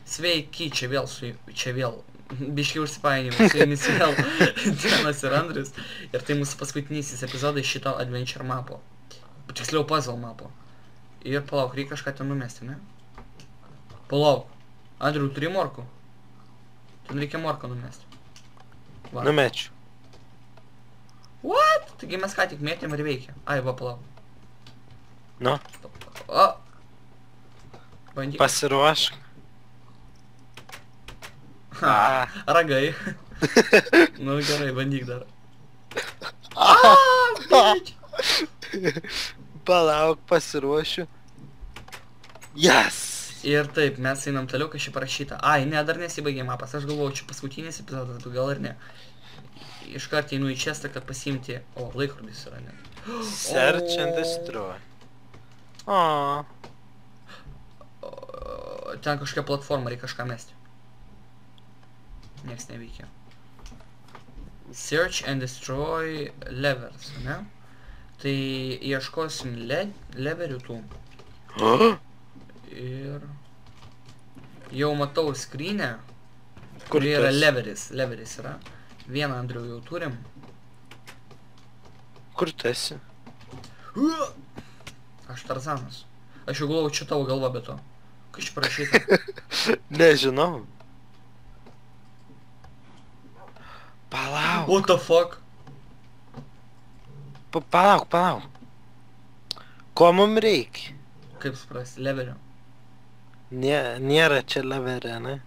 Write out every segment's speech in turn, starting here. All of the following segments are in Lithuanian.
Sveiki, čia vėl, biškiai užsipainiau, su jumis vėl Denas ir Andrius. Ir tai mūsų paskutinysis epizodas šito adventure mapo. Tiksliau puzzle mapo. Ir palauk, reikia kažką ten numesti, ne? Palauk, Andriu, turi morkų? Ten reikia morką numesti. Va. Numečiu. What? Taigi mes ką tik mėtėm ir veikia. Ai, va, palauk. Nu, O! Bandyk. pasiruošk. Ha, ragai. Nu gerai, bandyk dar. Palauk, pasiruošiu. Yes! Ir taip, mes einam toliau, kas čia parašyta. Ai, ne, dar nesibaigė mapas. Aš galvoju, čia paskutinis epizodas, bet gal ir ne. Iškart einu į čestą, kad pasiimti... O, laikrodis yra, ne. Search and destroy. O, Ten kažkokia platforma, reikia kažką mesti. Nieks neveikia. Search and destroy levers, ne? Tai ieškosim leverių tų. Ir... Jau matau skrynę, kur yra leveris. Leveris yra. Vieną Andrių jau turim. kur tu esi? Aš Tarzanas. Aš jau galvoju, čia tavo galva be to. Kas čia parašyta? Nežinau. Palauk. What the fuck? Palauk. Ko mums reikia? Kaip suprasti? Leverio. Nėra čia leverio, ne?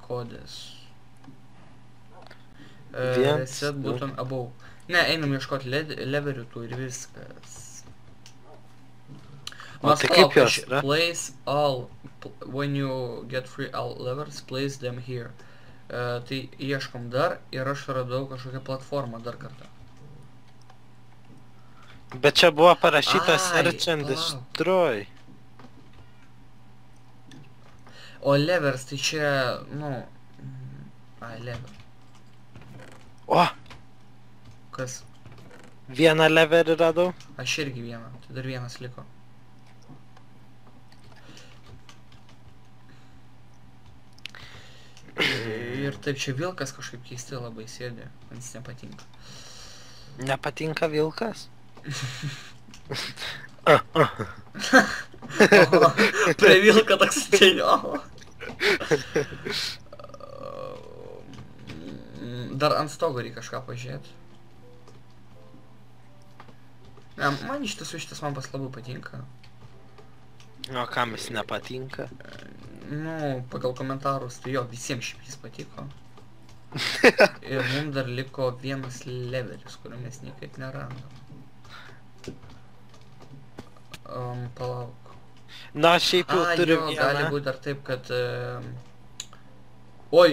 Kodas. Viens, Reset du. button above. Ne, einam ieškoti leverių tų ir viskas. O tai kaip jos yra? Place all, when you get free all levers, place them here. Tai ieškom dar ir aš radau kažkokią platformą dar kartą. Bet čia buvo parašyta Ai, search and palauk. destroy. O levers tai čia, nu... Ai, lever. O, Kas? vieną leverį radau. Aš irgi vieną, tai dar vienas liko. Ir taip čia vilkas kažkaip keistai labai sėdė, man jis nepatinka. Nepatinka vilkas? Prie vilko toks stėlio. Dar ant stogo reikia kažką pažiūrėti. Ne, man iš tiesų šitas mapas labai patinka. O kam jis nepatinka? Nu, pagal komentarus, tai jo, visiems šiaip jis patiko. Ir mums dar liko vienas leveris, kurio mes niekaip nerandam. Palauk. Na, šiaip jau turiu jo, gali vieną. būti dar taip, kad... Oi,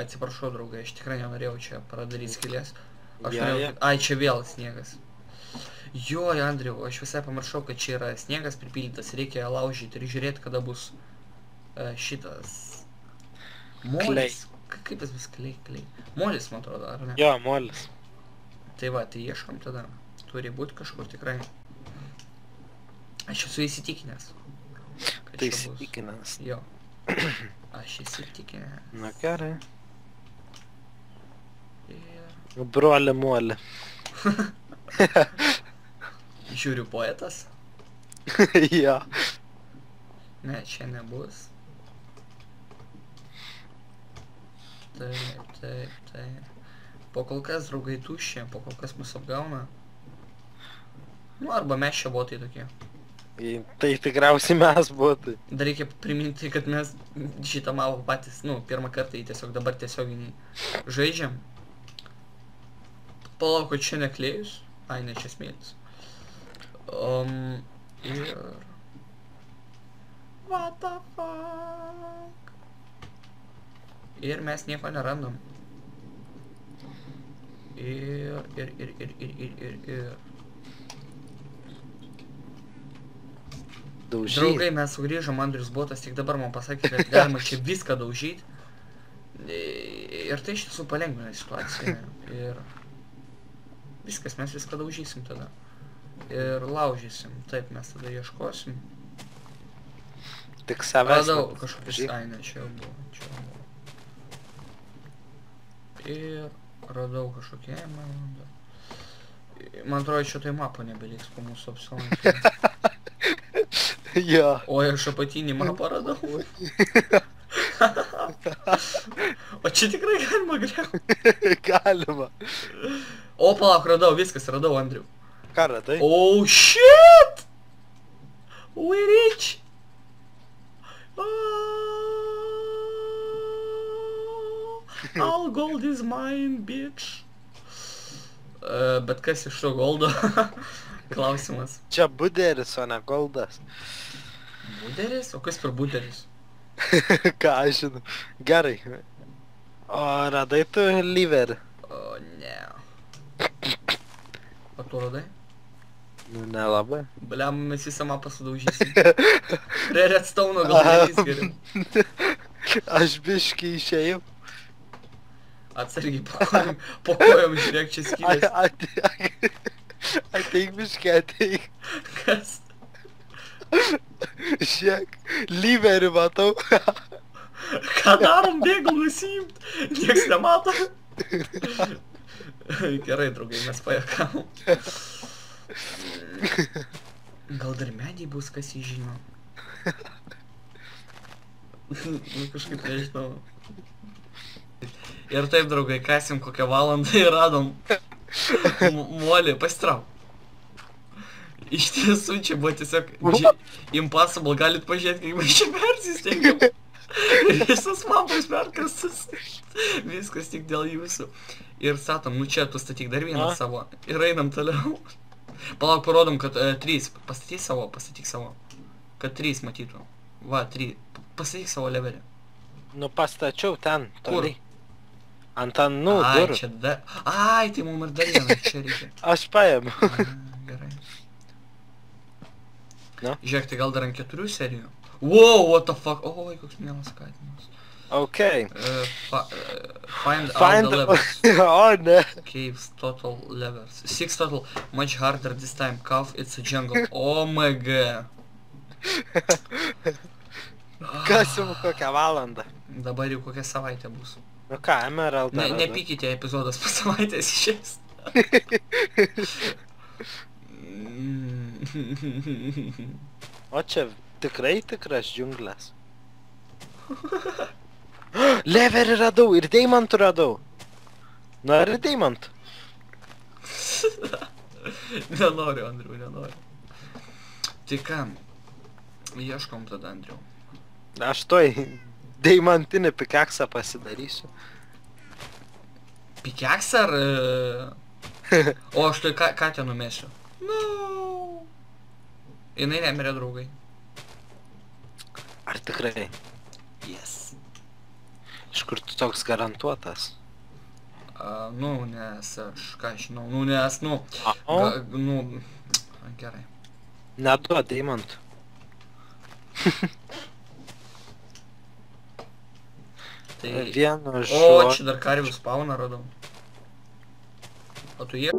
atsiprašau, draugai, aš tikrai nenorėjau čia pradaryti skylės. Aš norėjau, kad... Ai, čia vėl sniegas. Joj, Andriau, aš visai pamiršau, kad čia yra sniegas pripildytas, reikia laužyti ir žiūrėti, kada bus šitas... Molis. Kaip jis bus klei? Molis, man atrodo, ar ne? Jo, molis. Tai va, tai ieškom tada. Turi būti kažkur tikrai. Aš esu įsitikinęs. Tai įsitikinęs. Jo. Aš įsitikinęs. Na gerai. Ir... Broli molį. Žiūriu poetas. Jo. Ne, čia nebus. Taip. Po kol kas draugai tuščia, po kol kas mus apgauna. Nu, arba mes čia botai tokie. Tai tikriausiai mes būtų. Dar reikia priminti, kad mes šitą mapą patys, nu, pirmą kartą jį tiesiog dabar tiesioginį žaidžiam. Palauk, kad čia neklėjus. Ai, ne, čia smėlis. Ir... What the fuck? Ir mes nieko nerandam. Ir... Daužyti. Draugai, mes sugrįžom, Andrius Botas tik dabar man pasakė, kad galima čia viską daužyti. Ir tai iš tiesų palengvina situaciją. Ir... Viskas, mes viską daužysim tada. Ir laužysim. Taip, mes tada ieškosim. Tik savęs. Radau kažkokius, ai ne, čia jau buvo. Ir radau kažkokie, man atrodo, šitai mapo nebeliks po mūsų apsilankymų. Jo. Oi, aš apatinį mapą radau. O čia tikrai galima griauti. Galima. O, palauk, radau, viskas, radau, Andriu. Ką radai? Oh, shit! We rich! All gold is mine, bitch. Bet kas iš to goldo? Klausimas. Čia buderis, o ne goldas. Buderis? O kas per buderis? Ką aš žinau. Gerai. O radai tu liverį? O, ne. O tu radai? Nu, nelabai. Bliam, mes visą mapą sudaužysim. Prie redstone'o gal darys geriau. Aš biškį išėjau. Atsargiai po kojom žiūrėk, čia skylės. Ateik biškį, ateik. Kas? Žiūrėk, liverį matau. Ką darom, bėgam nusiimt? Nieks nemato. Gerai, draugai, mes pajakavom. Gal dar medžiai bus, kas jį žino. Nu, kažkaip nežinau. Ir taip, draugai, kasim kokią valandą ir radom molį, pasitrauk. Iš tiesų, čia buvo tiesiog impossible, galit pažiūrėti, kaip mes čia persistengėm. Visas mapas perkastas. Viskas tik dėl jūsų. Ir satom, nu čia tu statyk dar vieną savo. Ir einam toliau. Palauk, parodom, kad 3. Pastatyk savo. Kad 3 matytų. Va, 3. Pastatyk savo levelį. Nu, pastačiau ten, toliai. Ant anų Ai, durų. čia dar... Ai, tai mum ir dar vieną čia reikia. Aš paėmiau. Gerai. Nu? Žiūrėk, tai gal dar ant 4 serijų. Wow, what the fuck. Oi, koks mielas katinas. Okay. Find all the levels. O, ne. Caves, total levels. 6 total. Much harder this time. Cave, it's a jungle. Oh my god. Kas jau kokią valandą? Dabar jau kokią savaitę bus. Nu ką, Emerald dar. Nepykite, epizodas po savaitės išės. O čia tikras džiunglės. Leverį radau ir deimantų radau. Nori deimantų? Nenoriu, Andriu, nenoriu. Tai ką? Ieškom tada, Andriu. Aš toj deimantinį pikeksą pasidarysiu. Pikeksą ar... O aš tai ką ten numesiu? No. Jinai nemirė, draugai. Ar tikrai? Yes. Iš kur tu toks garantuotas? Nu, nes aš, ką žinau, nu, nes, nu... Gerai. Neduod deimantų. Tai... Vienu O, žodžiu. čia dar karvių spauną radau. O tu jie...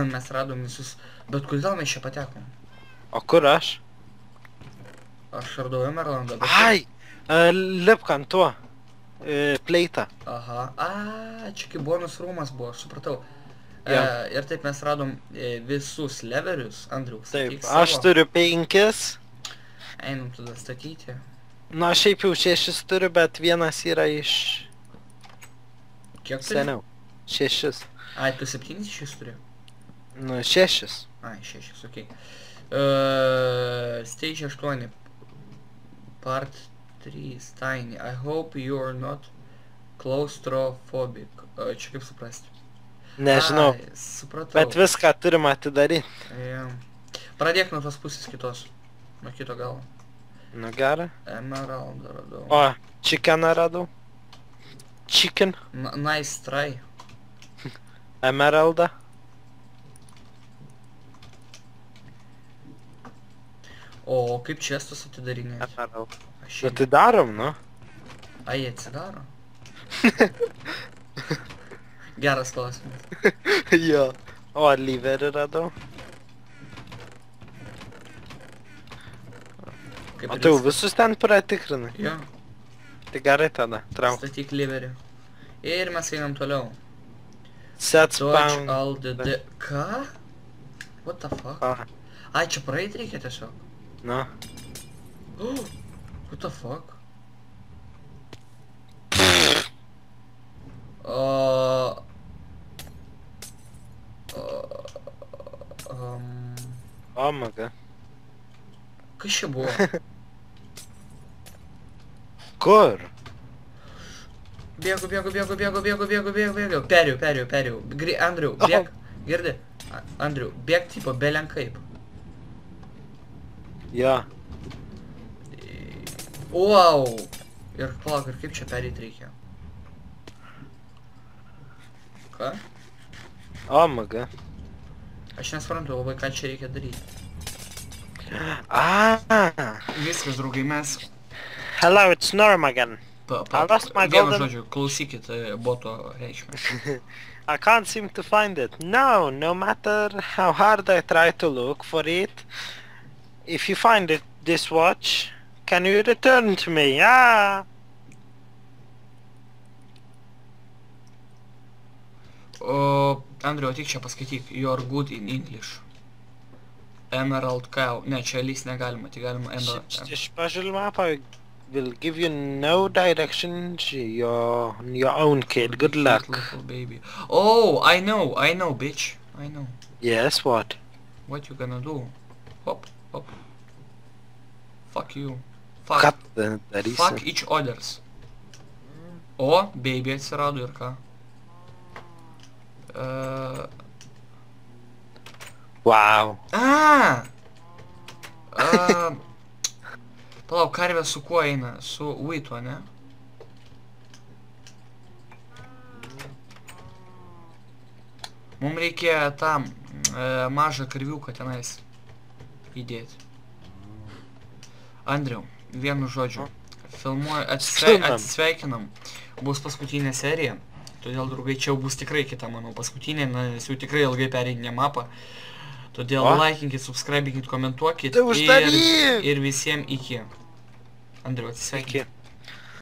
Mes radom visus. Bet kodėl mes čia patekom? O kur aš? Aš radau Emeraldą. Ai! Lipk ant tuo. Pleitą. Aha. Čia kaip bonus rūmas buvo, aš supratau. Jo. Ir taip mes radom visus leverius. Andriau, Taip, sakyk savo. aš turiu 5. Einam tada statyti. Na, šiaip jau 6 turiu, bet vienas yra iš Kiek turi? seniau. 6. Ai, tu 7 šis turi? Nu, 6. Ai, 6, okei. Stage 8. Part 3, Tiny. I hope you're not claustrophobic. Čia kaip suprasti? Nežinau. Ai, supratau. Bet viską turim atidaryti. Jo. Pradėk nuo tos pusės kitos. Nuo kito galo. Nu, gerai. Emeraldą radau. O, chickeną radau. Chicken. Nice try. Emeraldą. O kaip čestus atidarinėti? Emerald. Aš Nu, tai darom, nu. Ai, jie atsidaro? Geras klausimas. Jo. O, liverį radau. Kaip O tu jau visus ten pratikrinai. Jo, Tai gerai tada, trauk. statyk liverį. Ir mes einam toliau. Set Dodge spawn. all the... Ką? What the fuck? A, Ai, čia praeit reikia tiesiog. nu. What the fuck? O, maga. Kas čia buvo? Kur? Bėgu. Perėjau. Andriau, bėg. Girdi? Andriau, bėg tipo belenkaip. Jo. Wow. Ir palauk, ir kaip čia pereit reikia? Ką? O, maga. Aš nesuprantu labai, ką čia reikia daryti. Viskas, draugai, mes... Hello, it's Norm again. I lost my Vienu golden- žodžiu, klausykit boto reikšmę. I can't seem to find it. No, no matter how hard I try to look for it, if you find it, this watch, can you return to me? O, Andriu, tik čia paskaityk. You're good in English. Emerald cow. Ne, čia lys negalima, tai galima Emerald. Just puzzle map, I will give you no directions, your own kid. Good luck. Little baby. Oh, I know, bitch. I know. Yes, what? What you gonna do? Hop. Fuck you. Ką Fuck darysi? each others. O, baby atsirado ir ką? Wow. Palauk, karvė su kuo eina? Su uitu, ne? Mums reikia tą mažą karviuką tenais įdėti. Andriau, vienu žodžiu. Filmuoju, atsisveikinam. Bus paskutinė serija. Todėl, draugai, čia jau bus tikrai kita, manau, paskutinė, nes jau tikrai ilgai pereidinė mapą. Todėl laikinkit, subscribinkit, komentuokit Tai uždaryk! ir visiems iki. Andriu, atsisveikinti. Iki.